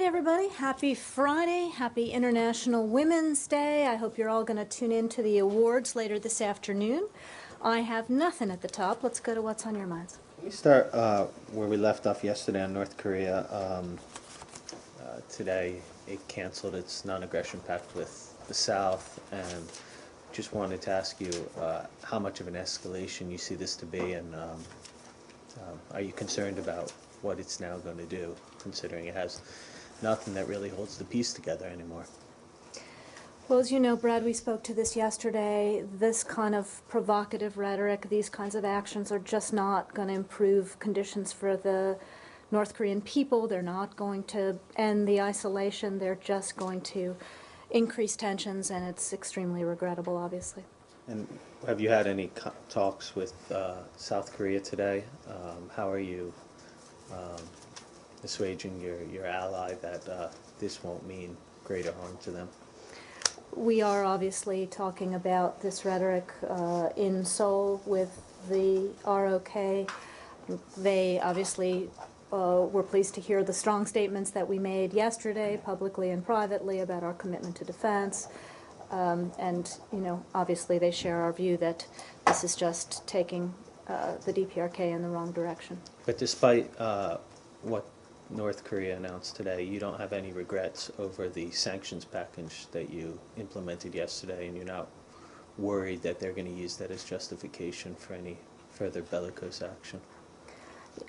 right, everybody. Happy Friday. Happy International Women's Day. I hope you're all going to tune in to the awards later this afternoon. I have nothing at the top. Let's go to what's on your minds. Let me start where we left off yesterday on North Korea. Today, it canceled its non-aggression pact with the South, and just wanted to ask you how much of an escalation you see this to be, and are you concerned about what it's now going to do, considering it has nothing that really holds the peace together anymore? Well, as you know, Brad, we spoke to this yesterday. This kind of provocative rhetoric, these kinds of actions are just not going to improve conditions for the North Korean people. They're not going to end the isolation. They're just going to increase tensions, and it's extremely regrettable, obviously. And have you had any talks with South Korea today? How are you assuaging your ally that this won't mean greater harm to them? We are obviously talking about this rhetoric in Seoul with the ROK. They obviously were pleased to hear the strong statements that we made yesterday, publicly and privately, about our commitment to defense. And, you know, obviously they share our view that this is just taking the DPRK in the wrong direction. But despite what North Korea announced today, you don't have any regrets over the sanctions package that you implemented yesterday, and you're not worried that they're going to use that as justification for any further bellicose action?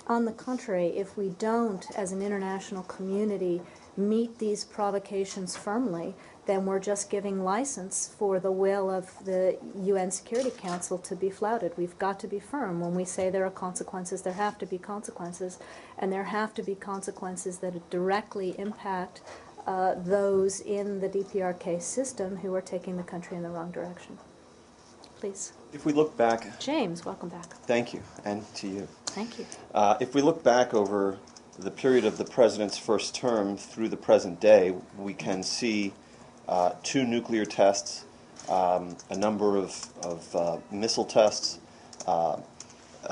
On the contrary, if we don't, as an international community, meet these provocations firmly, then we're just giving license for the will of the UN Security Council to be flouted. We've got to be firm. When we say there are consequences, there have to be consequences, and there have to be consequences that directly impact those in the DPRK system who are taking the country in the wrong direction. Please. If we look back... James, welcome back. Thank you, and to you. Thank you. If we look back over the period of the president's first term through the present day, we can see 2 nuclear tests, a number of missile tests, a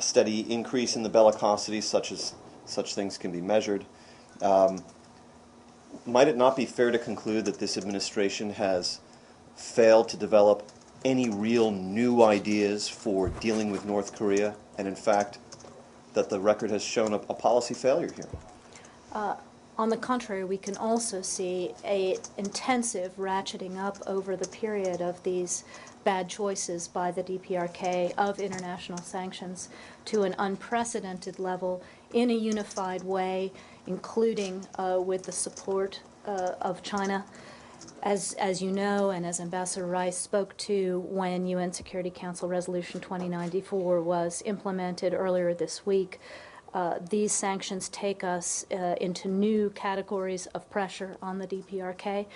steady increase in the bellicosity, such things can be measured. Might it not be fair to conclude that this administration has failed to develop any real new ideas for dealing with North Korea, and in fact that the record has shown a policy failure here? On the contrary, we can also see an intensive ratcheting up over the period of these bad choices by the DPRK of international sanctions to an unprecedented level in a unified way, including with the support of China. As you know, and as Ambassador Rice spoke to when UN Security Council Resolution 2094 was implemented earlier this week, these sanctions take us into new categories of pressure on the DPRK.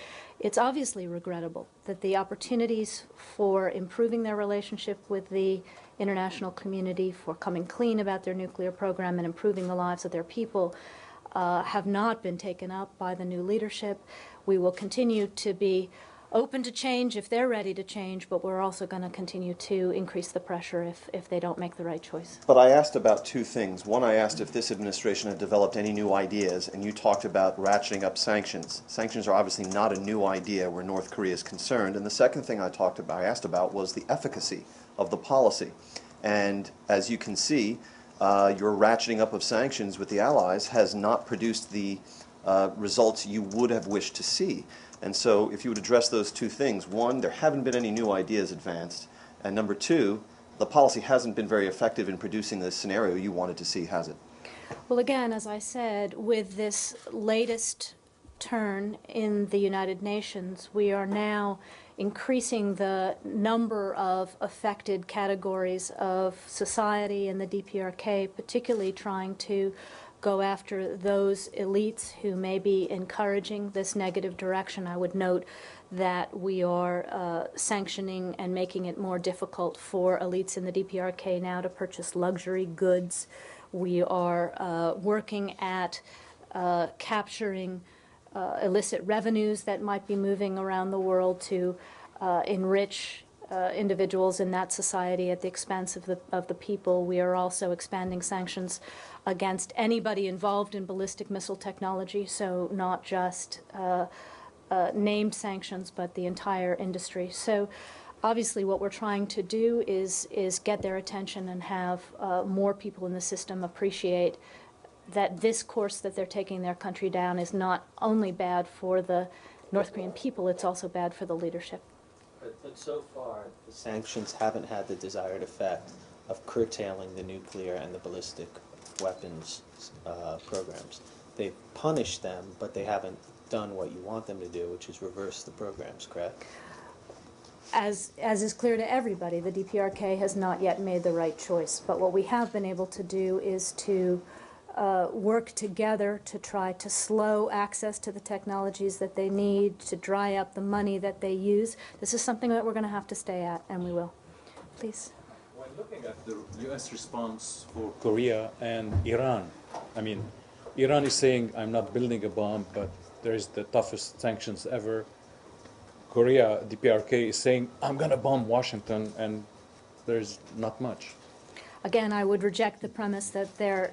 It's obviously regrettable that the opportunities for improving their relationship with the international community, for coming clean about their nuclear program and improving the lives of their people, have not been taken up by the new leadership. We will continue to be open to change if they're ready to change, but we're also going to continue to increase the pressure if they don't make the right choice. But I asked about 2 things. One, I asked if this administration had developed any new ideas, and you talked about ratcheting up sanctions. Sanctions are obviously not a new idea where North Korea is concerned. And the second thing I asked about was the efficacy of the policy. And as you can see, your ratcheting up of sanctions with the allies has not produced the results you would have wished to see. And so if you would address those 2 things, 1, there haven't been any new ideas advanced, and number 2, the policy hasn't been very effective in producing the scenario you wanted to see, has it? Well, again, as I said, with this latest turn in the United Nations, we are now increasing the number of affected categories of society in the DPRK, particularly trying to go after those elites who may be encouraging this negative direction. I would note that we are sanctioning and making it more difficult for elites in the DPRK now to purchase luxury goods. We are working at capturing illicit revenues that might be moving around the world to enrich individuals in that society at the expense of the people. We are also expanding sanctions against anybody involved in ballistic missile technology, so not just named sanctions, but the entire industry. So obviously what we're trying to do is get their attention and have more people in the system appreciate that this course that they're taking their country down is not only bad for the North Korean people, it's also bad for the leadership. But so far, the sanctions haven't had the desired effect of curtailing the nuclear and the ballistic weapons programs. They've punished them, but they haven't done what you want them to do, which is reverse the programs, correct? As is clear to everybody, the DPRK has not yet made the right choice. But what we have been able to do is to work together to try to slow access to the technologies that they need, to dry up the money that they use. This is something that we're going to have to stay at, and we will. Please. When looking at the U.S. response for Korea and Iran, I mean, Iran is saying, I'm not building a bomb, but there is the toughest sanctions ever. Korea, DPRK, is saying, I'm going to bomb Washington, and there's not much. Again, I would reject the premise that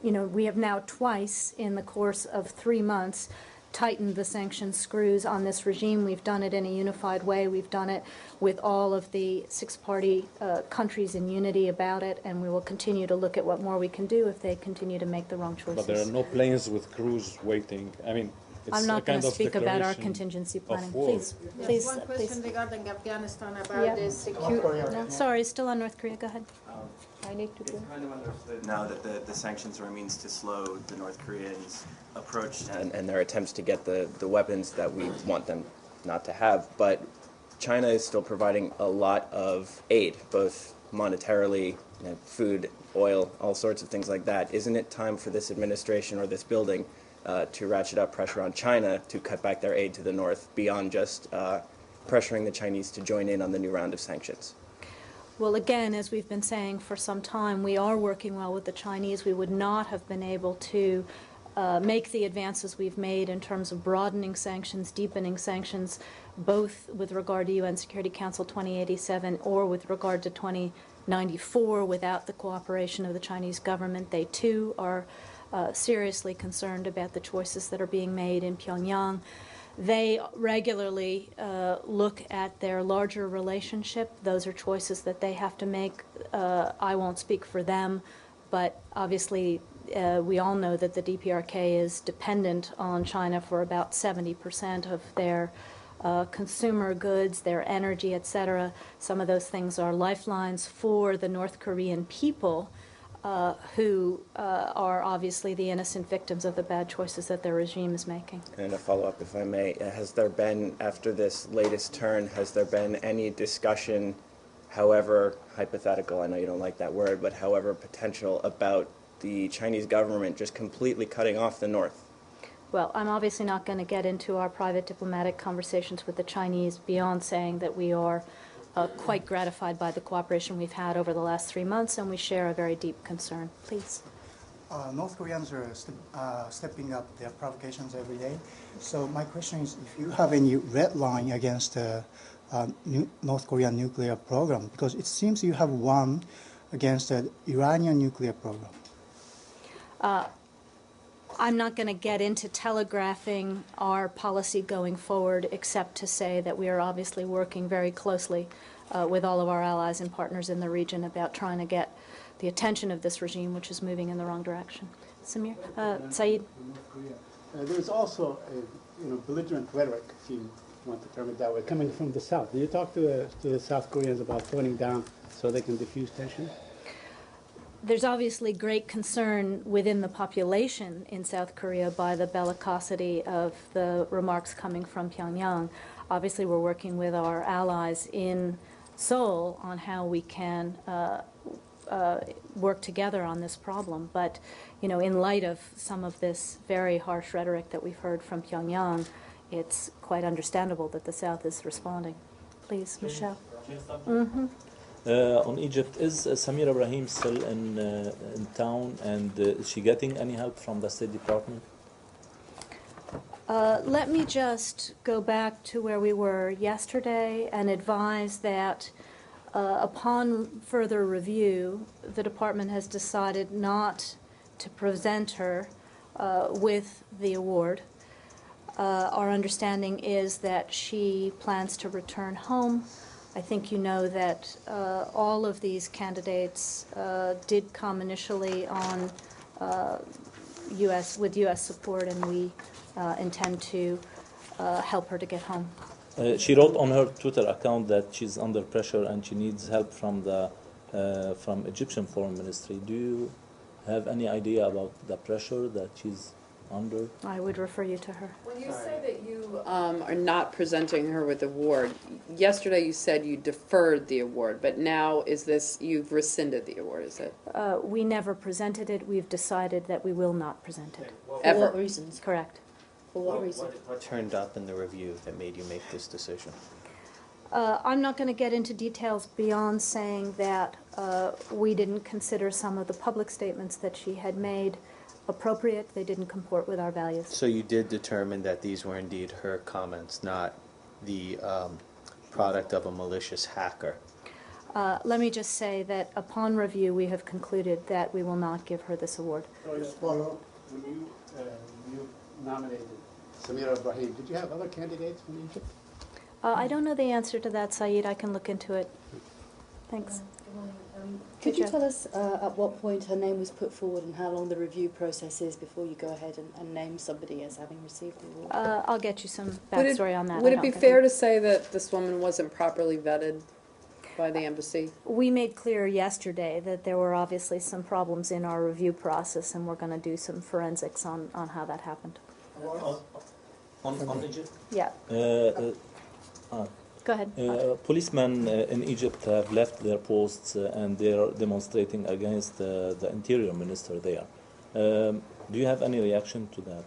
we have now twice in the course of 3 months tightened the sanction screws on this regime. We've done it in a unified way. We've done it with all of the six-party countries in unity about it, and we will continue to look at what more we can do if they continue to make the wrong choices. But there are no planes with crews waiting. I mean, it's I'm not going to speak about our contingency planning. Please, please, one please. question regarding Afghanistan about Yeah. the security. No, sorry, still on North Korea. Go ahead. I need to It's do. kind of understood now that the sanctions are a means to slow the North Koreans' approach and their attempts to get the weapons that we want them not to have. But China is still providing a lot of aid, both monetarily, food, oil, all sorts of things like that. Isn't it time for this administration or this building to ratchet up pressure on China to cut back their aid to the North beyond just pressuring the Chinese to join in on the new round of sanctions? Well, again, as we've been saying for some time, we are working well with the Chinese. We would not have been able to make the advances we've made in terms of broadening sanctions, deepening sanctions, both with regard to UN Security Council 2087 or with regard to 2094 without the cooperation of the Chinese government. They, too, are seriously concerned about the choices that are being made in Pyongyang. They regularly look at their larger relationship. Those are choices that they have to make. I won't speak for them, but obviously we all know that the DPRK is dependent on China for about 70% of their consumer goods, their energy, etc. Some of those things are lifelines for the North Korean people, who are obviously the innocent victims of the bad choices that their regime is making. And a follow-up, if I may, has there been, after this latest turn, has there been any discussion, however hypothetical, I know you don't like that word, but however potential, about the Chinese government just completely cutting off the North? Well, I'm obviously not going to get into our private diplomatic conversations with the Chinese beyond saying that we are quite gratified by the cooperation we've had over the last 3 months, and we share a very deep concern. Please. North Koreans are stepping up their provocations every day. So my question is, if you have any red line against the North Korean nuclear program, because it seems you have one against the Iranian nuclear program. I'm not going to get into telegraphing our policy going forward, except to say that we are obviously working very closely with all of our allies and partners in the region about trying to get the attention of this regime, which is moving in the wrong direction. Samir? Saeed? There's also a belligerent rhetoric, if you want to term it that way, coming from the South. Do you talk to the South Koreans about toning down so they can diffuse tension? There's obviously great concern within the population in South Korea by the bellicosity of the remarks coming from Pyongyang. Obviously, we're working with our allies in Seoul on how we can work together on this problem. But, in light of some of this very harsh rhetoric that we've heard from Pyongyang, it's quite understandable that the South is responding. Please, Michelle. On Egypt, is Samira Ibrahim still in town, and is she getting any help from the State Department? Let me just go back to where we were yesterday and advise that upon further review, the department has decided not to present her with the award. Our understanding is that she plans to return home. I think you know that all of these candidates did come initially on with U.S. support, and we intend to help her to get home. She wrote on her Twitter account that she's under pressure and she needs help from the from Egyptian Foreign Ministry. Do you have any idea about the pressure that she's under? I would refer you to her. When you say that you are not presenting her with the award, yesterday you said you deferred the award, but now is this, you've rescinded the award, is it? We never presented it. We've decided that we will not present it. Ever. For what reasons? Correct. For what reason? What turned up in the review that made you make this decision? I'm not going to get into details beyond saying that we didn't consider some of the public statements that she had made appropriate. They didn't comport with our values. So you did determine that these were indeed her comments, not the product of a malicious hacker. Let me just say that upon review, we have concluded that we will not give her this award. So just follow, when you nominated Samira Ibrahim, did you have other candidates from Egypt? I don't know the answer to that, Saeed. I can look into it. Thanks. Could you tell us at what point her name was put forward and how long the review process is before you go ahead and name somebody as having received the award? I'll get you some backstory on that. Would it be fair to say that this woman wasn't properly vetted by the embassy? We made clear yesterday that there were obviously some problems in our review process, and we're going to do some forensics on how that happened. On Egypt? Yeah. Go ahead. Policemen in Egypt have left their posts and they are demonstrating against the interior minister there. Do you have any reaction to that?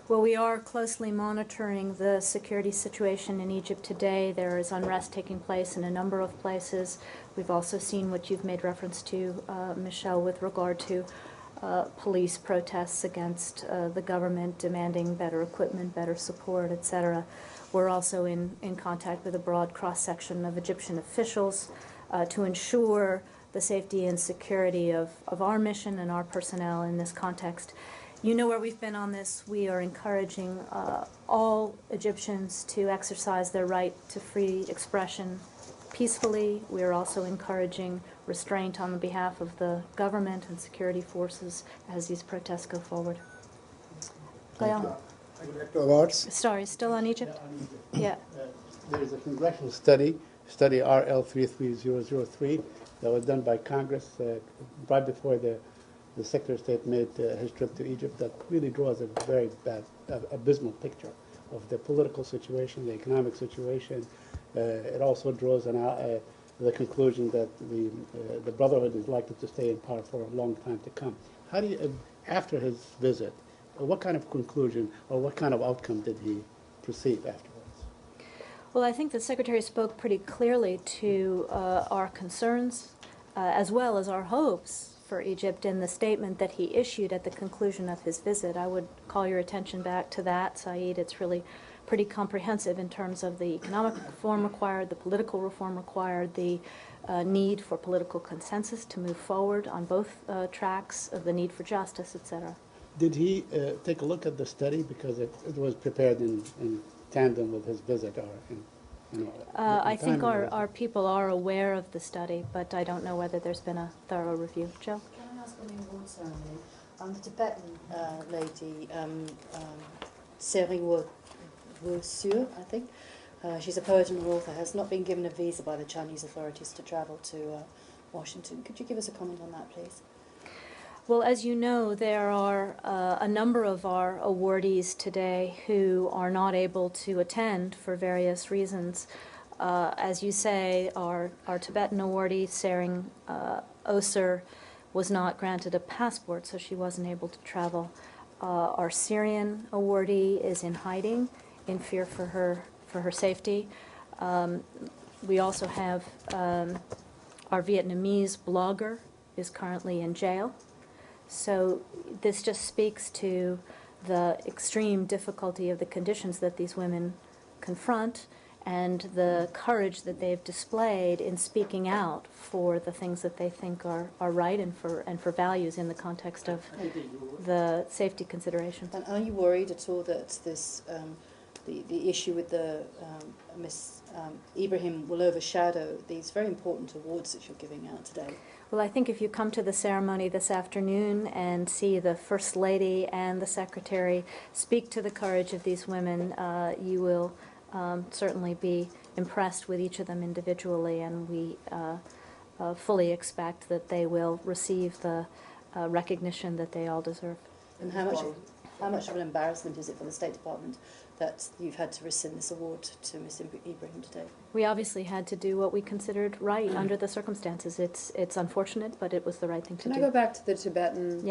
Well, we are closely monitoring the security situation in Egypt today. There is unrest taking place in a number of places. We've also seen what you've made reference to, Michelle, with regard to police protests against the government demanding better equipment, better support, etc. We're also in contact with a broad cross-section of Egyptian officials to ensure the safety and security of our mission and our personnel in this context. You know where we've been on this. We are encouraging all Egyptians to exercise their right to free expression peacefully. We are also encouraging restraint on the behalf of the government and security forces as these protests go forward. Gael? Awards. Sorry, still on Egypt? Yeah. There's a congressional study RL 33003, that was done by Congress right before the Secretary of State made his trip to Egypt, that really draws a very bad, abysmal picture of the political situation, the economic situation. It also draws the conclusion that the Brotherhood is likely to stay in power for a long time to come. How do you, after his visit, what kind of conclusion or what kind of outcome did he perceive afterwards? Well, I think the Secretary spoke pretty clearly to our concerns as well as our hopes for Egypt in the statement that he issued at the conclusion of his visit. I would call your attention back to that, Saeed. It's really pretty comprehensive in terms of the economic reform required, the political reform required, the need for political consensus to move forward on both tracks of the need for justice, etc. Did he take a look at the study, because it was prepared in tandem with his visit, or I think our people are aware of the study, but I don't know whether there's been a thorough review. Joe? Can I ask on the award ceremony? The Tibetan lady, Tsering Wusur, I think, she's a poet and an author, has not been given a visa by the Chinese authorities to travel to Washington. Could you give us a comment on that, please? Well, as you know, there are a number of our awardees today who are not able to attend for various reasons. As you say, our Tibetan awardee, Tsering Wusur, was not granted a passport, so she wasn't able to travel. Our Syrian awardee is in hiding in fear for her safety. We also have our Vietnamese blogger is currently in jail. So this just speaks to the extreme difficulty of the conditions that these women confront and the courage that they've displayed in speaking out for the things that they think are right and for values in the context of the safety considerations. And are you worried at all that this the issue with the Miss Ibrahim will overshadow these very important awards that you're giving out today? Well, I think if you come to the ceremony this afternoon and see the First Lady and the Secretary speak to the courage of these women, you will certainly be impressed with each of them individually, and we fully expect that they will receive the recognition that they all deserve. And how much of an embarrassment is it for the State Department that you've had to rescind this award to Miss Ibrahim today? We obviously had to do what we considered right under the circumstances. It's unfortunate, but it was the right thing to do. Can I go back to the Tibetan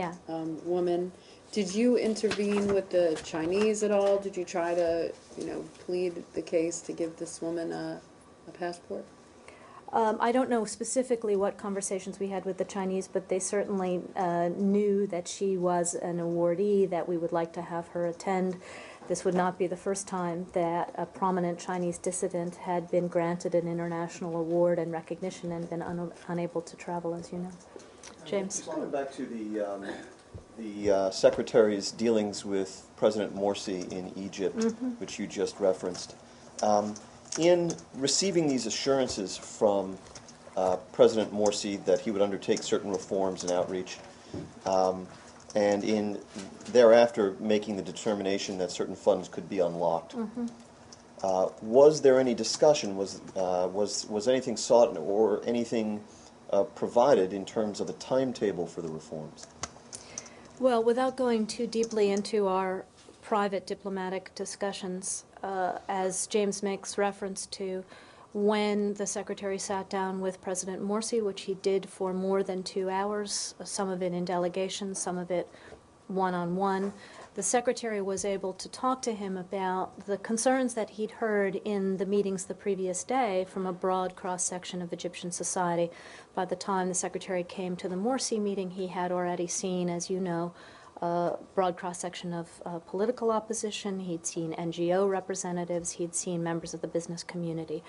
woman? Did you intervene with the Chinese at all? Did you try to, plead the case to give this woman a passport? I don't know specifically what conversations we had with the Chinese, but they certainly knew that she was an awardee, that we would like to have her attend. This would not be the first time that a prominent Chinese dissident had been granted an international award and recognition and been unable to travel, as you know. James? Going back to the Secretary's dealings with President Morsi in Egypt, which you just referenced. In receiving these assurances from President Morsi that he would undertake certain reforms and outreach, and in thereafter making the determination that certain funds could be unlocked, was there any discussion? Was anything sought or anything provided in terms of a timetable for the reforms? Well, without going too deeply into our private diplomatic discussions, as James makes reference to, when the Secretary sat down with President Morsi, which he did for more than 2 hours, some of it in delegation, some of it one-on-one, the Secretary was able to talk to him about the concerns that he'd heard in the meetings the previous day from a broad cross-section of Egyptian society. By the time the Secretary came to the Morsi meeting, he had already seen, as you know, a broad cross-section of political opposition. He'd seen NGO representatives. He'd seen members of the business community.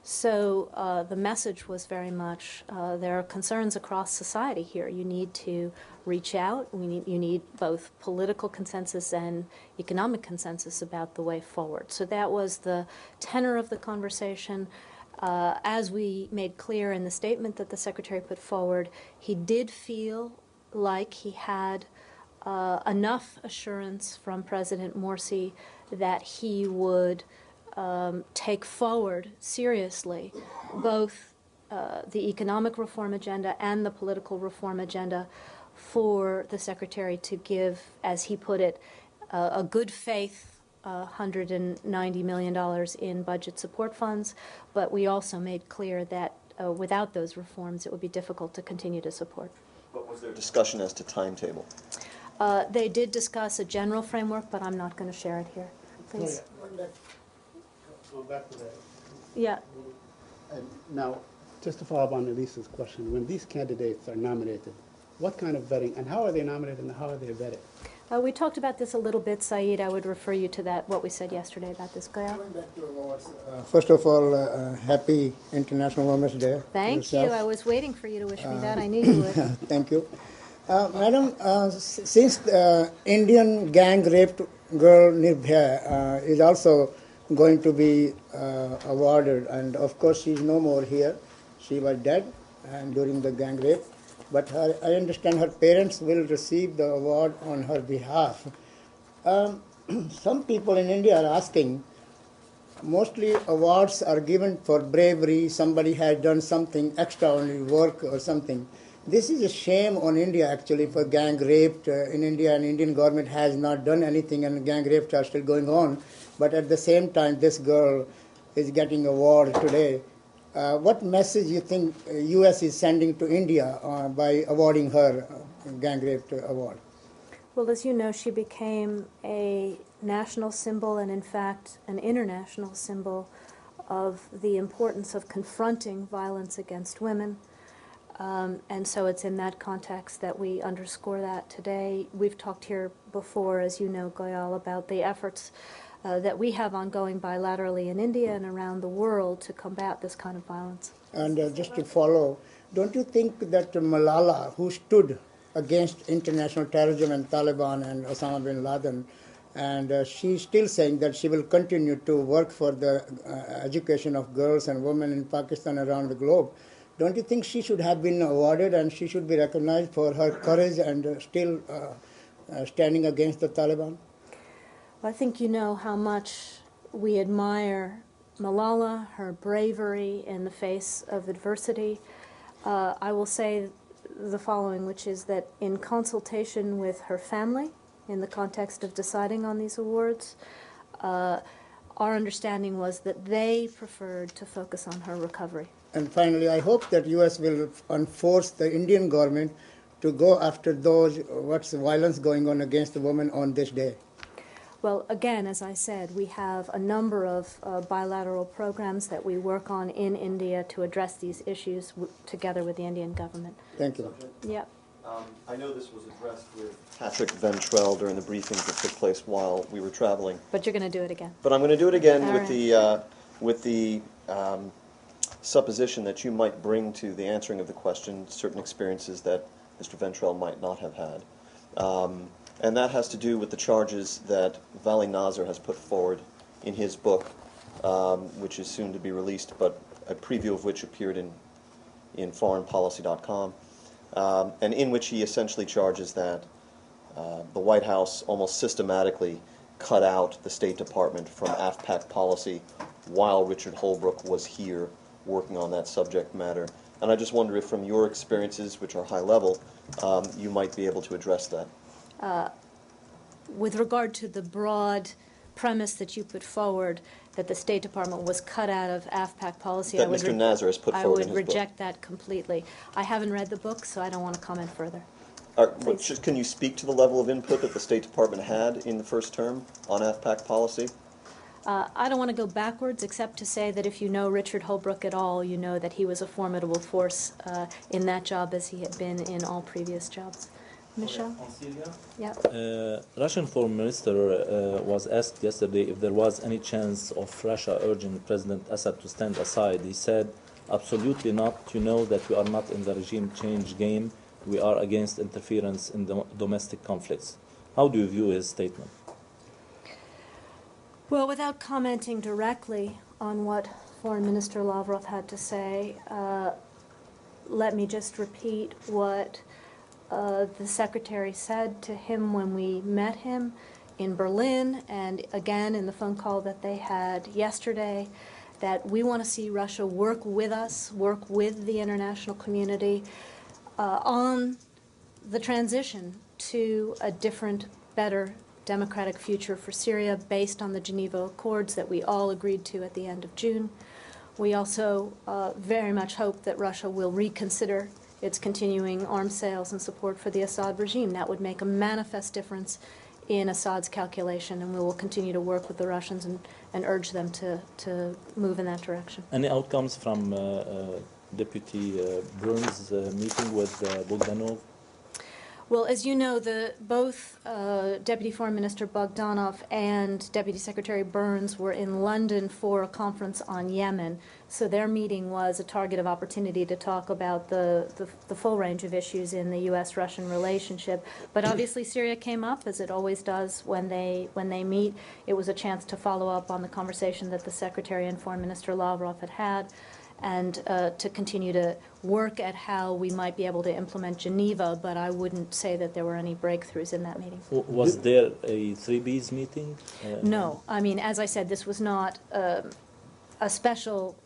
So the message was very much, there are concerns across society here. You need to reach out. You need both political consensus and economic consensus about the way forward. So that was the tenor of the conversation. As we made clear in the statement that the Secretary put forward, he did feel like he had enough assurance from President Morsi that he would take forward seriously both the economic reform agenda and the political reform agenda for the Secretary to give, as he put it, a good faith $190 million in budget support funds, but we also made clear that without those reforms it would be difficult to continue to support. But was there discussion as to timetable? They did discuss a general framework, but I'm not going to share it here. Please. Go back to that. Yeah. Now, just to follow up on Elisa's question, when these candidates are nominated, what kind of vetting, and how are they nominated and how are they vetted? We talked about this a little bit, Saeed. I would refer you to that, what we said yesterday about this. Go ahead. First of all, happy International Women's Day. Thank you. I was waiting for you to wish me that. I knew you would. Thank you. Madam, since the Indian gang raped girl Nirbhaya is also going to be awarded, and of course she is no more here. She was dead and during the gang rape, but I understand her parents will receive the award on her behalf. Some people in India are asking, mostly awards are given for bravery, somebody has done something extraordinary work or something. This is a shame on India actually for gang rape in India, and Indian government has not done anything and gang rapes are still going on. But at the same time, this girl is getting award today. What message you think U.S. is sending to India by awarding her gang rape award? Well, as you know, she became a national symbol and, in fact, an international symbol of the importance of confronting violence against women. And so it's in that context that we underscore that today. We've talked here before, as you know, Goyal, about the efforts that we have ongoing bilaterally in India and around the world to combat this kind of violence. And just to follow, don't you think that Malala, who stood against international terrorism and Taliban and Osama bin Laden, and she's still saying that she will continue to work for the education of girls and women in Pakistan around the globe, don't you think she should have been awarded and she should be recognized for her courage and still standing against the Taliban? Well, I think you know how much we admire Malala, her bravery in the face of adversity. I will say the following, which is that in consultation with her family, in the context of deciding on these awards, our understanding was that they preferred to focus on her recovery. And finally, I hope that U.S. will enforce the Indian government to go after those what's violence going on against the women on this day. Well, again, as I said, we have a number of bilateral programs that we work on in India to address these issues together with the Indian government. Thank you. Yep. I know this was addressed with Patrick Ventrell during the briefings that took place while we were traveling. But you're going to do it again. But I'm going to do it again All with the supposition that you might bring to the answering of the question certain experiences that Mr. Ventrell might not have had. And that has to do with the charges that Vali Nasr has put forward in his book, which is soon to be released, but a preview of which appeared in foreignpolicy.com, and in which he essentially charges that the White House almost systematically cut out the State Department from AFPAC policy while Richard Holbrooke was here working on that subject matter. And I just wonder if from your experiences, which are high level, you might be able to address that. With regard to the broad premise that you put forward, that the State Department was cut out of AFPAC policy, That Mr. Nasr has put forward in his book. I would reject that completely. I haven't read the book, so I don't want to comment further. Can you speak to the level of input that the State Department had in the first term on AFPAC policy? I don't want to go backwards, except to say that if you know Richard Holbrooke at all, you know that he was a formidable force in that job as he had been in all previous jobs. Michelle? Yeah. Russian Foreign Minister was asked yesterday if there was any chance of Russia urging President Assad to stand aside. He said, absolutely not. You know that we are not in the regime change game. We are against interference in domestic conflicts. How do you view his statement? Well, without commenting directly on what Foreign Minister Lavrov had to say, let me just repeat what the Secretary said to him when we met him in Berlin, and again in the phone call that they had yesterday, that we want to see Russia work with us, work with the international community on the transition to a different, better democratic future for Syria based on the Geneva Accords that we all agreed to at the end of June. We also very much hope that Russia will reconsider its continuing arms sales and support for the Assad regime. That would make a manifest difference in Assad's calculation, and we will continue to work with the Russians and urge them to move in that direction. Any outcomes from Deputy Burns' meeting with Bogdanov? Well, as you know, both Deputy Foreign Minister Bogdanov and Deputy Secretary Burns were in London for a conference on Yemen. So their meeting was a target of opportunity to talk about the full range of issues in the U.S.-Russian relationship. But obviously Syria came up, as it always does when they meet. It was a chance to follow up on the conversation that the Secretary and Foreign Minister Lavrov had and to continue to work at how we might be able to implement Geneva, but I wouldn't say that there were any breakthroughs in that meeting. Was there a 3Bs meeting? No. I mean, as I said, this was not a special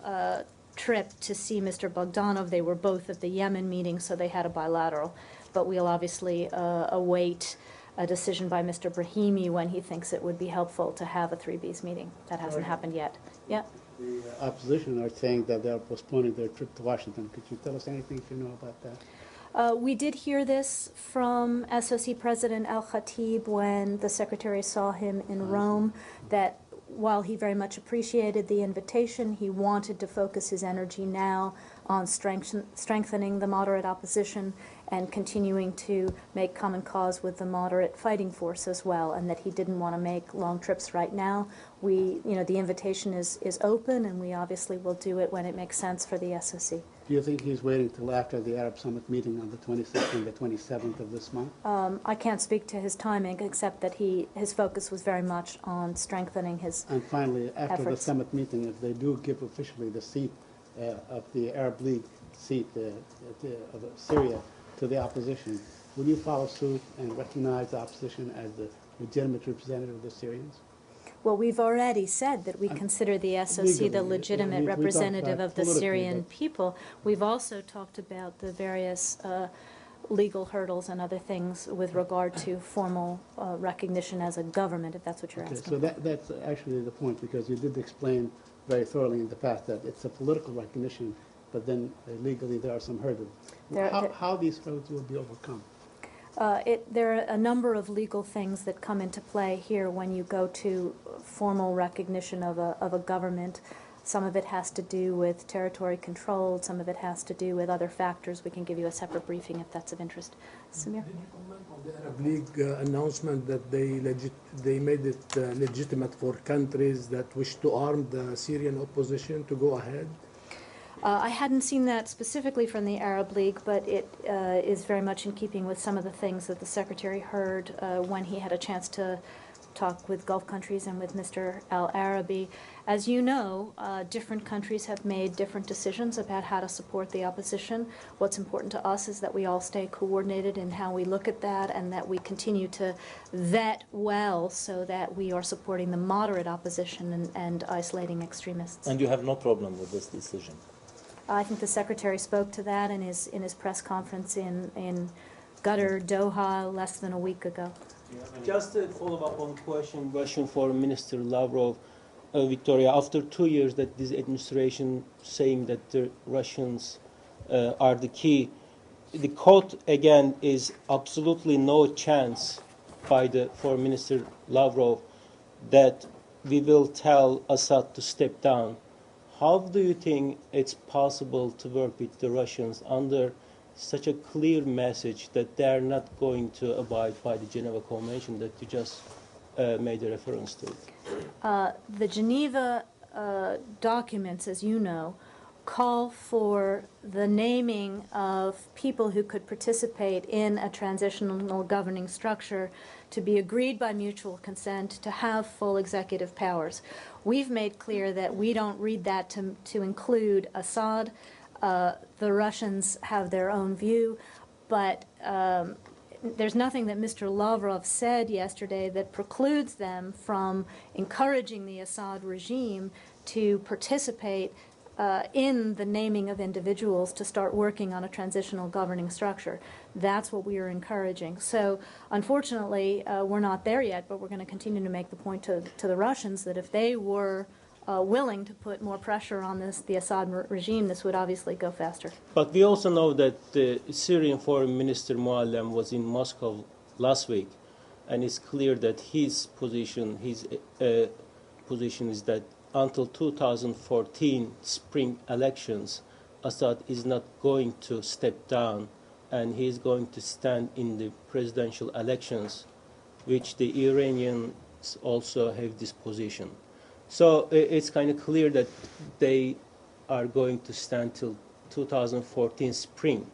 trip to see Mr. Bogdanov. They were both at the Yemen meeting, so they had a bilateral. But we'll obviously await a decision by Mr. Brahimi when he thinks it would be helpful to have a 3Bs meeting. That hasn't happened yet. Yeah. The opposition are saying that they are postponing their trip to Washington. Could you tell us anything if you know about that? We did hear this from SOC President Al-Khatib when the Secretary saw him in Rome, that while he very much appreciated the invitation, he wanted to focus his energy now on strengthening the moderate opposition and continuing to make common cause with the moderate fighting force as well, and that he didn't want to make long trips right now. The invitation is open, and we obviously will do it when it makes sense for the SOC. Do you think he's waiting till after the Arab Summit meeting on the 26th and the 27th of this month? I can't speak to his timing, except that his focus was very much on strengthening his And finally, after the efforts. summit meeting, if they do give officially the seat of the Arab League seat of Syria to the opposition, will you follow suit and recognize the opposition as the legitimate representative of the Syrians? Well, we've already said that we consider the SOC legally, the legitimate we talked representative about of the politically, Syrian but- people. We've also talked about the various legal hurdles and other things with regard to formal recognition as a government, if that's what you're Okay, asking. so that's actually the point, because you did explain very thoroughly in the past that it's a political recognition, but then legally there are some hurdles. How these hurdles will be overcome? There are a number of legal things that come into play here when you go to formal recognition of a government. Some of it has to do with territory controlled, some of it has to do with other factors. We can give you a separate briefing if that's of interest. Samir? Did you comment on the Arab League announcement that they made it legitimate for countries that wish to arm the Syrian opposition to go ahead? I hadn't seen that specifically from the Arab League, but it is very much in keeping with some of the things that the Secretary heard when he had a chance to talk with Gulf countries and with Mr. al-Arabi. As you know, different countries have made different decisions about how to support the opposition. What's important to us is that we all stay coordinated in how we look at that, and that we continue to vet well so that we are supporting the moderate opposition and isolating extremists. And you have no problem with this decision? I think the Secretary spoke to that in his press conference in Qatar, Doha, less than a week ago. Just a follow-up on question for Minister Lavrov. Victoria, after 2 years that this administration saying that the Russians are the key, the quote again is absolutely no chance by the Foreign Minister Lavrov that we will tell Assad to step down. How do you think it's possible to work with the Russians under such a clear message that they are not going to abide by the Geneva Convention that you just made a reference to? The Geneva documents, as you know, call for the naming of people who could participate in a transitional governing structure to be agreed by mutual consent, to have full executive powers. We've made clear that we don't read that to include Assad. The Russians have their own view, but there's nothing that Mr. Lavrov said yesterday that precludes them from encouraging the Assad regime to participate in the naming of individuals to start working on a transitional governing structure. That's what we are encouraging. So unfortunately, we're not there yet, but we're going to continue to make the point to the Russians that if they were willing to put more pressure on the Assad regime, this would obviously go faster. But we also know that the Syrian Foreign Minister Muallem was in Moscow last week, and it's clear that his position is that until 2014 spring elections, Assad is not going to step down, and he is going to stand in the presidential elections, which the Iranians also have this position. So it's kind of clear that they are going to stand till 2014 spring.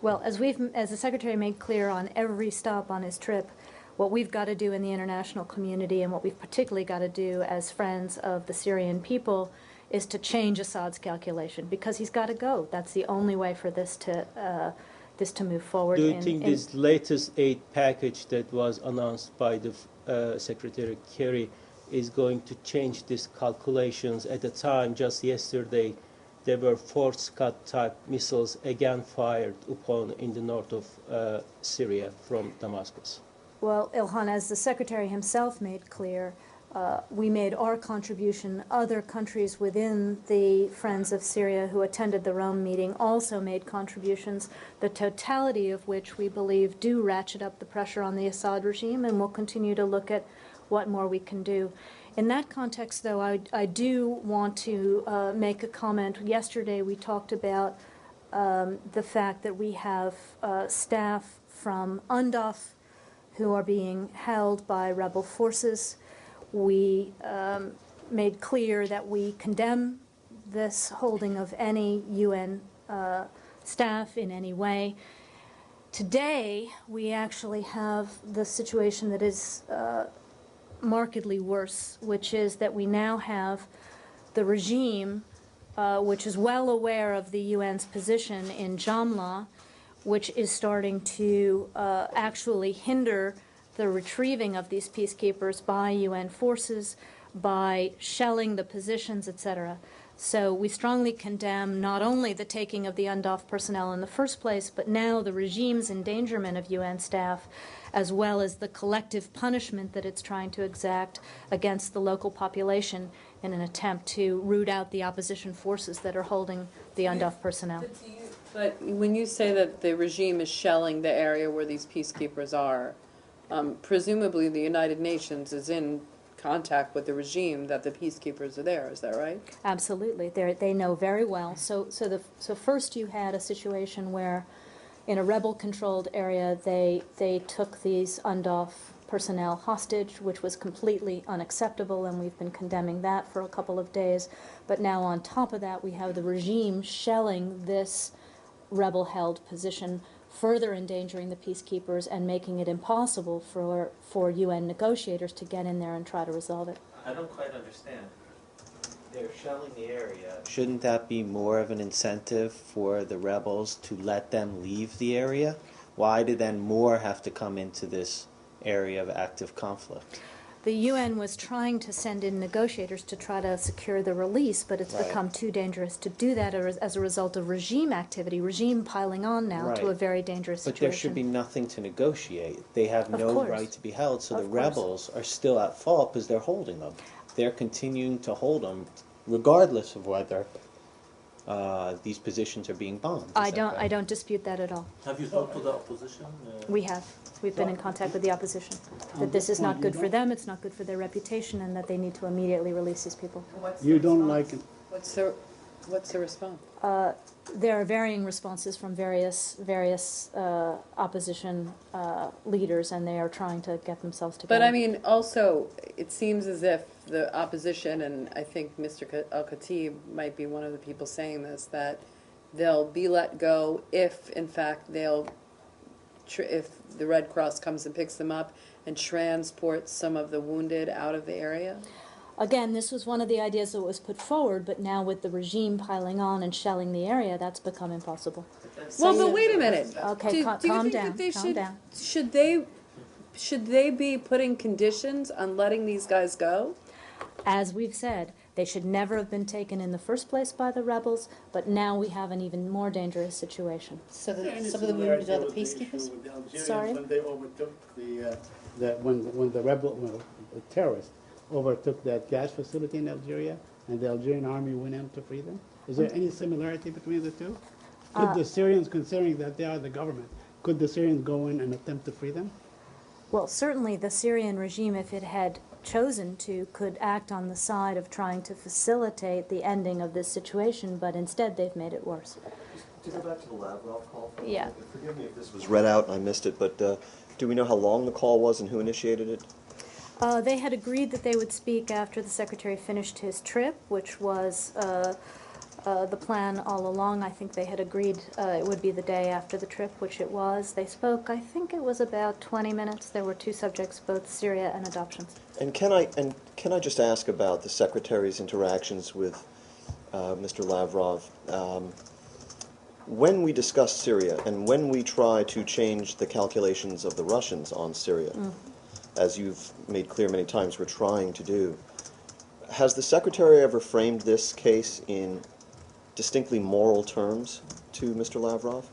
Well, as the Secretary made clear on every stop on his trip, what we've got to do in the international community, and what we've particularly got to do as friends of the Syrian people, is to change Assad's calculation, because he's got to go. That's the only way for this to move forward. Do you think this latest aid package that was announced by the Secretary Kerry is going to change these calculations? At the time, just yesterday, there were 4 Scud-type missiles again fired upon in the north of Syria from Damascus. Well, Ilhan, as the Secretary himself made clear, we made our contribution. Other countries within the Friends of Syria who attended the Rome meeting also made contributions, the totality of which we believe do ratchet up the pressure on the Assad regime, and we'll continue to look at what more we can do. In that context, though, I do want to make a comment. Yesterday we talked about the fact that we have staff from UNDOF who are being held by rebel forces. We made clear that we condemn this holding of any UN staff in any way. Today, we actually have the situation that is markedly worse, which is that we now have the regime, which is well aware of the UN's position in Jamla, which is starting to actually hinder the retrieving of these peacekeepers by UN forces, by shelling the positions, etc. So we strongly condemn not only the taking of the UNDOF personnel in the first place, but now the regime's endangerment of UN staff, as well as the collective punishment that it's trying to exact against the local population in an attempt to root out the opposition forces that are holding the UNDOF personnel. But when you say that the regime is shelling the area where these peacekeepers are, presumably the United Nations is in contact with the regime that the peacekeepers are there. Is that right? Absolutely. They know very well. So first you had a situation where in a rebel-controlled area they took these UNDOF personnel hostage, which was completely unacceptable, and we've been condemning that for a couple of days. But now on top of that we have the regime shelling this rebel-held position, further endangering the peacekeepers and making it impossible for UN negotiators to get in there and try to resolve it. I don't quite understand. They're shelling the area. Shouldn't that be more of an incentive for the rebels to let them leave the area? Why do then more have to come into this area of active conflict? The UN was trying to send in negotiators to try to secure the release, but it's Right. become too dangerous to do that as a result of regime activity, regime piling on now to a Right. very dangerous But situation. there should be nothing to negotiate. They have Of no course. right to be held, so Of the course. rebels are still at fault because they're holding them. They're continuing to hold them regardless of whether these positions are being bombed. Is I that don't. correct? I don't dispute that at all. Have you talked to the opposition? We have. We've been in contact with the opposition. That this is not good for them, it's not good for their reputation, and that they need to immediately release these people. You don't like it. What's the response? There are varying responses from various opposition leaders, and they are trying to get themselves together. But I mean, also, it seems as if the opposition, and I think Mr. Al-Khatib might be one of the people saying this, that they'll be let go if, in fact, if the Red Cross comes and picks them up and transports some of the wounded out of the area? Again, this was one of the ideas that was put forward, but now with the regime piling on and shelling the area, that's become impossible. Well, but wait a minute. Okay, do you calm think down, that they calm down. Should they be putting conditions on letting these guys go? As we've said, they should never have been taken in the first place by the rebels, but now we have an even more dangerous situation. So some of the wounded are the peacekeepers? Sorry? When they overtook when the terrorists overtook that gas facility in Algeria, and the Algerian army went in to free them. Is there any similarity between the two? Could the Syrians, considering that they are the government, could the Syrians go in and attempt to free them? Well, certainly the Syrian regime, if it had chosen to, could act on the side of trying to facilitate the ending of this situation, but instead they've made it worse. To go back to the Lavrov call, Yeah. forgive me if this was read out and I missed it, but do we know how long the call was and who initiated it? They had agreed that they would speak after the Secretary finished his trip, which was the plan all along. I think they had agreed it would be the day after the trip, which it was. They spoke, I think it was about 20 minutes. There were two subjects, both Syria and adoptions. And can I just ask about the Secretary's interactions with Mr. Lavrov? When we discuss Syria and when we try to change the calculations of the Russians on Syria, as you've made clear many times we're trying to do, has the Secretary ever framed this case in distinctly moral terms to Mr. Lavrov?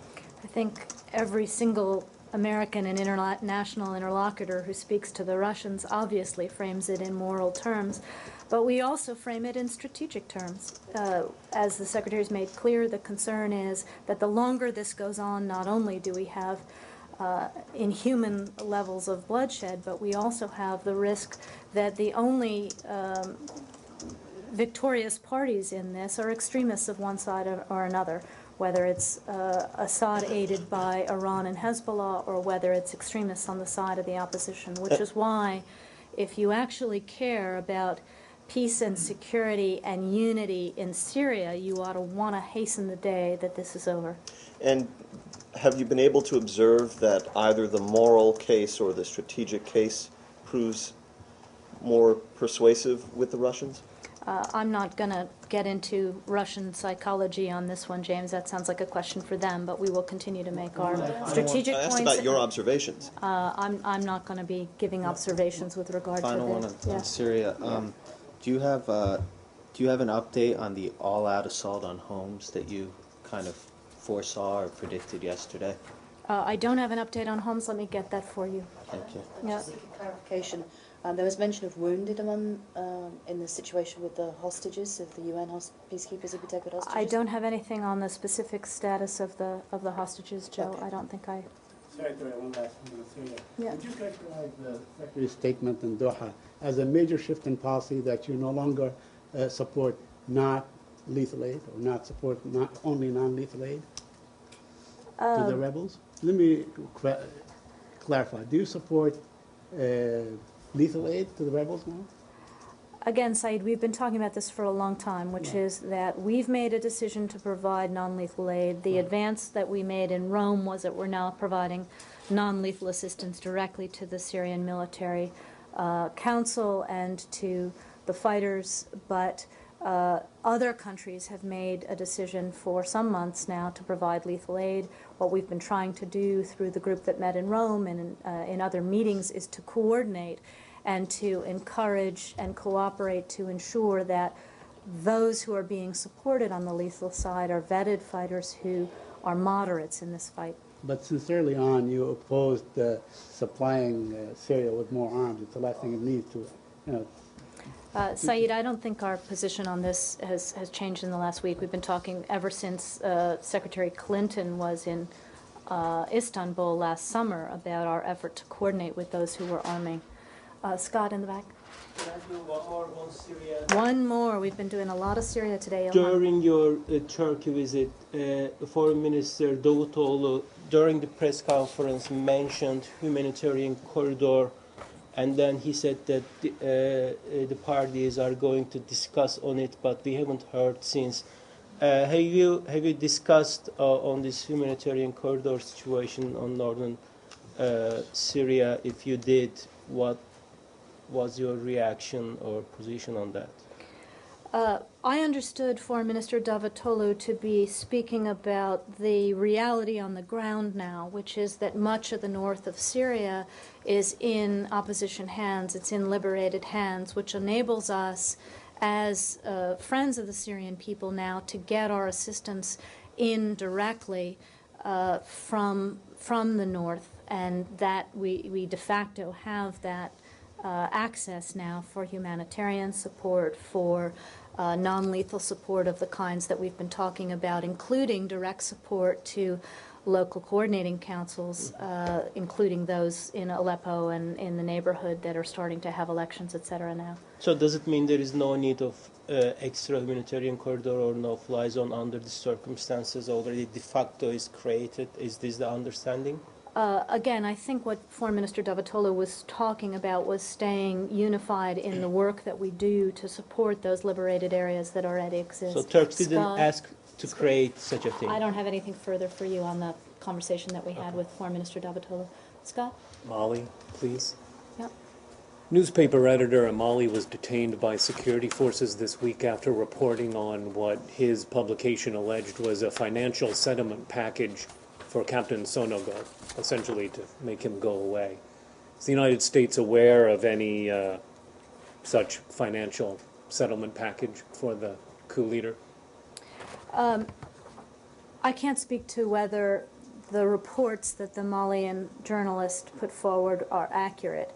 I think every single American and international interlocutor who speaks to the Russians obviously frames it in moral terms, but we also frame it in strategic terms. As the Secretary's made clear, the concern is that the longer this goes on, not only do we have inhuman levels of bloodshed, but we also have the risk that the only victorious parties in this are extremists of one side or another, whether it's Assad aided by Iran and Hezbollah, or whether it's extremists on the side of the opposition, which is why if you actually care about peace and security and unity in Syria, you ought to want to hasten the day that this is over. And have you been able to observe that either the moral case or the strategic case proves more persuasive with the Russians? I'm not going to get into Russian psychology on this one, James. That sounds like a question for them, but we will continue to make our strategic points. I asked about your observations. I'm not going to be giving observations with regard to Final one on Syria. Do you have an update on the all-out assault on homes that you kind of foresaw or predicted yesterday? I don't have an update on Homs. Let me get that for you. Thank you. Yeah. Just seeking clarification. There was mention of wounded among in the situation with the hostages, of the UN peacekeepers who protected hostages. I don't have anything on the specific status of the hostages, Joe. Okay. I don't think I. Sorry, one last thing on Syria. Yeah. Would you characterize the Secretary's statement in Doha as a major shift in policy that you no longer support not lethal aid, or not support not only non-lethal aid to the rebels? Let me clarify. Do you support lethal aid to the rebels now? Again, Saeed, we've been talking about this for a long time, which is that we've made a decision to provide non-lethal aid. The advance that we made in Rome was that we're now providing non-lethal assistance directly to the Syrian military council and to the fighters, but other countries have made a decision for some months now to provide lethal aid. What we've been trying to do through the group that met in Rome and in other meetings is to coordinate and to encourage and cooperate to ensure that those who are being supported on the lethal side are vetted fighters who are moderates in this fight. But since early on, you opposed supplying Syria with more arms. It's the last thing it needs to, Saeed, I don't think our position on this has changed in the last week. We've been talking ever since Secretary Clinton was in Istanbul last summer about our effort to coordinate with those who were arming. Scott in the back. Can I do one more on Syria? One more. We've been doing a lot of Syria today. Ilhan. During your Turkey visit, Foreign Minister Davutoğlu, during the press conference, mentioned humanitarian corridor, and then he said that the parties are going to discuss on it, but we haven't heard since. Have you discussed on this humanitarian corridor situation on northern Syria? If you did, what was your reaction or position on that? I understood Foreign Minister Davutoğlu to be speaking about the reality on the ground now, which is that much of the north of Syria is in opposition hands, it's in liberated hands, which enables us as friends of the Syrian people now to get our assistance in directly from the north, and that we de facto have that access now for humanitarian support, for non-lethal support of the kinds that we've been talking about, including direct support to local coordinating councils, including those in Aleppo and in the neighborhood that are starting to have elections, etc. now. So does it mean there is no need of extra humanitarian corridor or no-fly zone under the circumstances already de facto is created? Is this the understanding? Again, I think what Foreign Minister Davutoğlu was talking about was staying unified in the work that we do to support those liberated areas that already exist. So Turks didn't Scott, ask to create such a thing? I don't have anything further for you on the conversation that we had with Foreign Minister Davutoğlu. Scott? Mali, please. Yep. Newspaper editor in Mali was detained by security forces this week after reporting on what his publication alleged was a financial settlement package for Captain Sonogo, essentially to make him go away. Is the United States aware of any such financial settlement package for the coup leader? I can't speak to whether the reports that the Malian journalist put forward are accurate.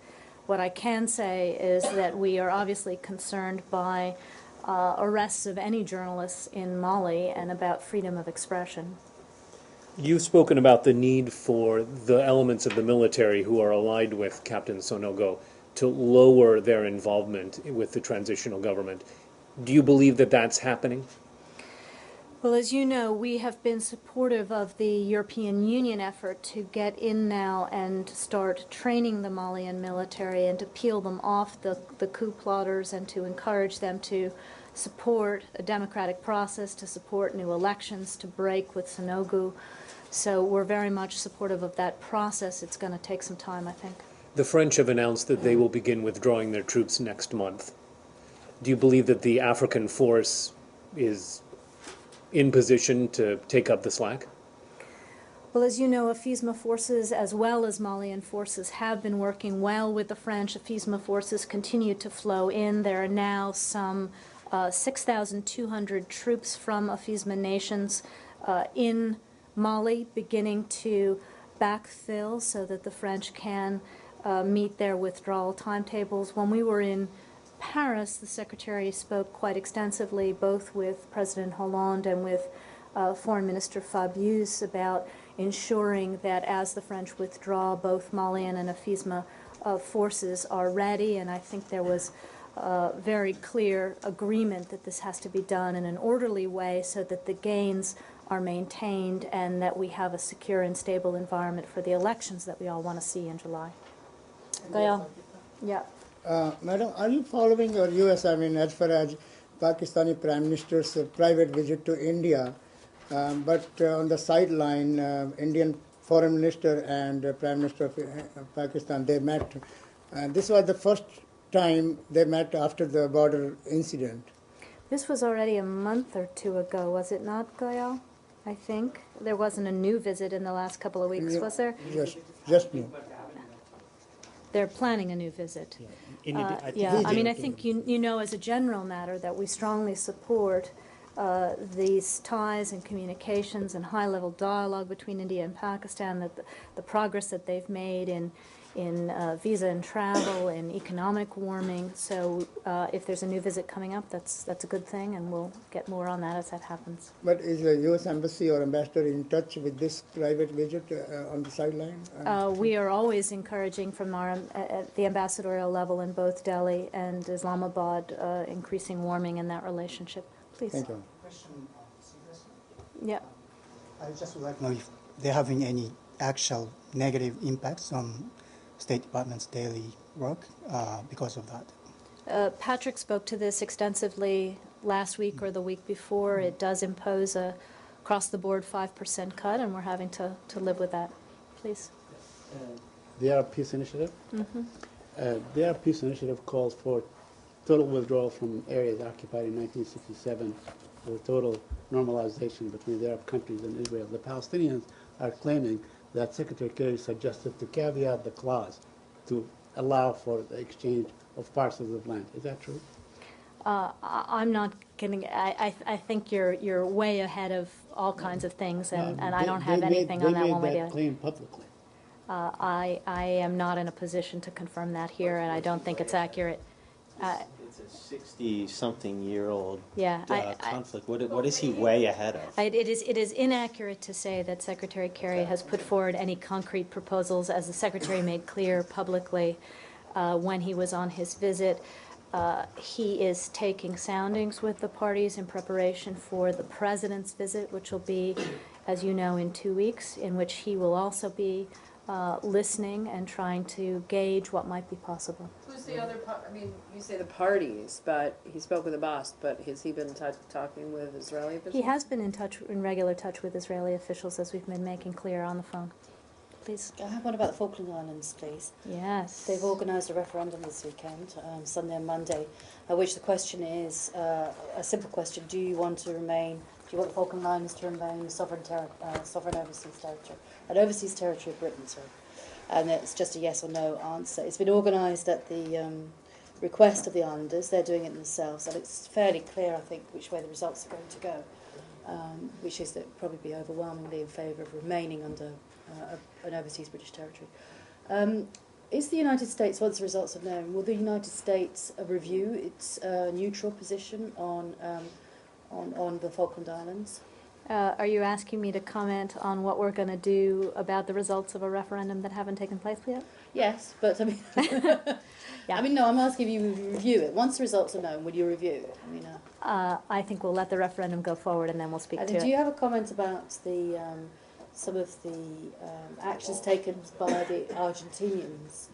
What I can say is that we are obviously concerned by arrests of any journalists in Mali and about freedom of expression. You've spoken about the need for the elements of the military who are allied with Captain Sonogo to lower their involvement with the transitional government. Do you believe that that's happening? Well, as you know, we have been supportive of the European Union effort to get in now and start training the Malian military and to peel them off the coup plotters and to encourage them to support a democratic process, to support new elections, to break with Sanogo. So we're very much supportive of that process. It's going to take some time, I think. The French have announced that they will begin withdrawing their troops next month. Do you believe that the African force is in position to take up the slack? Well, as you know, AFISMA forces as well as Malian forces have been working well with the French. AFISMA forces continue to flow in. There are now some 6,200 troops from AFISMA nations in Mali beginning to backfill so that the French can meet their withdrawal timetables. When we were in Paris, the Secretary spoke quite extensively both with President Hollande and with Foreign Minister Fabius about ensuring that as the French withdraw, both Malian and AFISMA forces are ready, and I think there was very clear agreement that this has to be done in an orderly way so that the gains are maintained and that we have a secure and stable environment for the elections that we all want to see in July. Gayal? Yeah. Madam, are you following your U.S., I mean, as far as Pakistani Prime Minister's private visit to India, but on the sideline, Indian Foreign Minister and Prime Minister of Pakistan, they met. This was the first time they met after the border incident. This was already a month or two ago, was it not, Gayal? I think. There wasn't a new visit in the last couple of weeks, was there? Just new. They're planning a new visit. Yeah, I mean, I think you know as a general matter that we strongly support these ties and communications and high-level dialogue between India and Pakistan, that the progress that they've made in visa and travel and economic warming. So if there's a new visit coming up, that's a good thing, and we'll get more on that as that happens. But is the U.S. Embassy or ambassador in touch with this private visit on the sideline? We are always encouraging from our at the ambassadorial level in both Delhi and Islamabad increasing warming in that relationship. Please. Thank you. Yeah. I just would like to know if they're having any actual negative impacts on State Department's daily work because of that. Patrick spoke to this extensively last week or the week before. It does impose a across-the-board 5% cut, and we're having to live with that. Please. The Arab Peace Initiative. Mm-hmm. The Arab Peace Initiative calls for total withdrawal from areas occupied in 1967 with total normalization between the Arab countries and Israel. The Palestinians are claiming that Secretary Kerry suggested to caveat the clause to allow for the exchange of parcels of land. Is that true? I'm not getting. I think you're way ahead of all kinds of things, and I don't have anything on that one with you. They made that claim publicly. I am not in a position to confirm that here, and I don't think it's accurate. It's a 60-something-year-old Yeah, conflict. What is he way ahead of? It is inaccurate to say that Secretary Kerry has put forward any concrete proposals, as the Secretary made clear publicly when he was on his visit. He is taking soundings with the parties in preparation for the President's visit, which will be, as you know, in 2 weeks, in which he will also be listening and trying to gauge what might be possible. Who's the other I mean, you say the parties, but he spoke with Abbas, but has he been talking with Israeli officials? He has been in regular touch with Israeli officials, as we've been making clear on the phone. Please. I have one about the Falkland Islands, please. Yes. They've organised a referendum this weekend, Sunday and Monday, which the question is, a simple question, do you want the Falkland Islands to remain sovereign overseas territory, an overseas territory of Britain, sorry. And it's just a yes or no answer. It's been organised at the request of the islanders. They're doing it themselves, and it's fairly clear, I think, which way the results are going to go, which is that it'll probably be overwhelmingly in favour of remaining under an overseas British territory. Is the United States, once the results are known, will the United States review its neutral position on the Falkland Islands? Are you asking me to comment on what we're going to do about the results of a referendum that haven't taken place yet? Yes, but I mean, I mean, no, I'm asking you to review it. Once the results are known, will you review it? I mean, I think we'll let the referendum go forward and then we'll speak to it. do you have a comment about the some of the actions taken by the Argentinians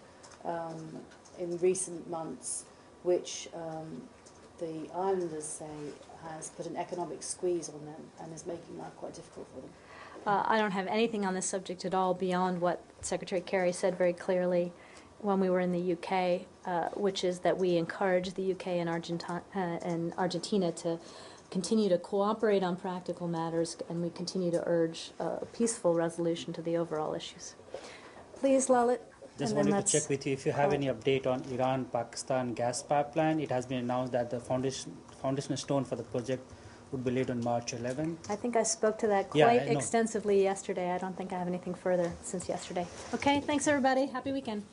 in recent months, which the islanders say has put an economic squeeze on them and is making life quite difficult for them? I don't have anything on this subject at all beyond what Secretary Kerry said very clearly when we were in the UK, which is that we encourage the UK and Argentina to continue to cooperate on practical matters, and we continue to urge a peaceful resolution to the overall issues. Please, Lalit. Just wanted to check with you if you have any update on Iran-Pakistan gas pipeline. It has been announced that the foundation stone for the project would be laid on March 11. I think I spoke to that quite extensively yesterday. I don't think I have anything further since yesterday. Okay, thanks everybody. Happy weekend.